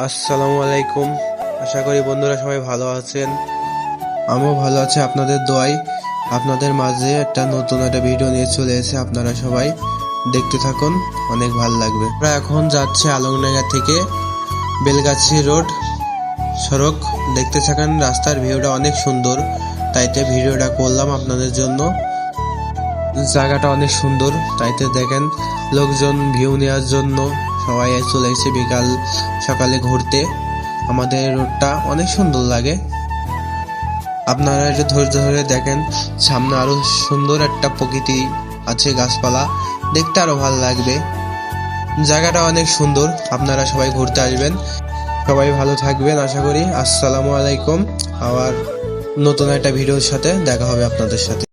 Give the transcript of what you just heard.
আসসালামু আলাইকুম। আশা করি বন্ধুরা সবাই ভালো আছেন। আমিও ভালো আছি আপনাদের দোয়ায়। আপনাদের মাঝে নতুন একটা ভিডিও নিয়ে চলে এসেছি, আপনারা সবাই দেখতে থাকুন, অনেক ভালো লাগবে। আমরা এখন যাচ্ছি আলমডাঙ্গা থেকে বেলগাছি রোড সড়ক। দেখতে থাকেন, রাস্তার ভিউটা অনেক সুন্দর, তাইতে ভিডিওটা করলাম আপনাদের জন্য। জায়গাটা অনেক সুন্দর, তাইতে দেখেন লোকজন ভিউ নেওয়ার জন্য সবাই চলে এসেছে বিকাল সকালে ঘুরতে। আমাদের রোডটা অনেক সুন্দর লাগে, আপনারা একটু ধৈর্য ধরে দেখেন। সামনে আরো সুন্দর একটা প্রকৃতি আছে, গাছপালা, দেখতে আরো ভালো লাগবে। জায়গাটা অনেক সুন্দর, আপনারা সবাই ঘুরতে আসবেন। সবাই ভালো থাকবেন আশা করি। আসসালামু আলাইকুম। আবার নতুন একটা ভিডিওর সাথে দেখা হবে আপনাদের সাথে।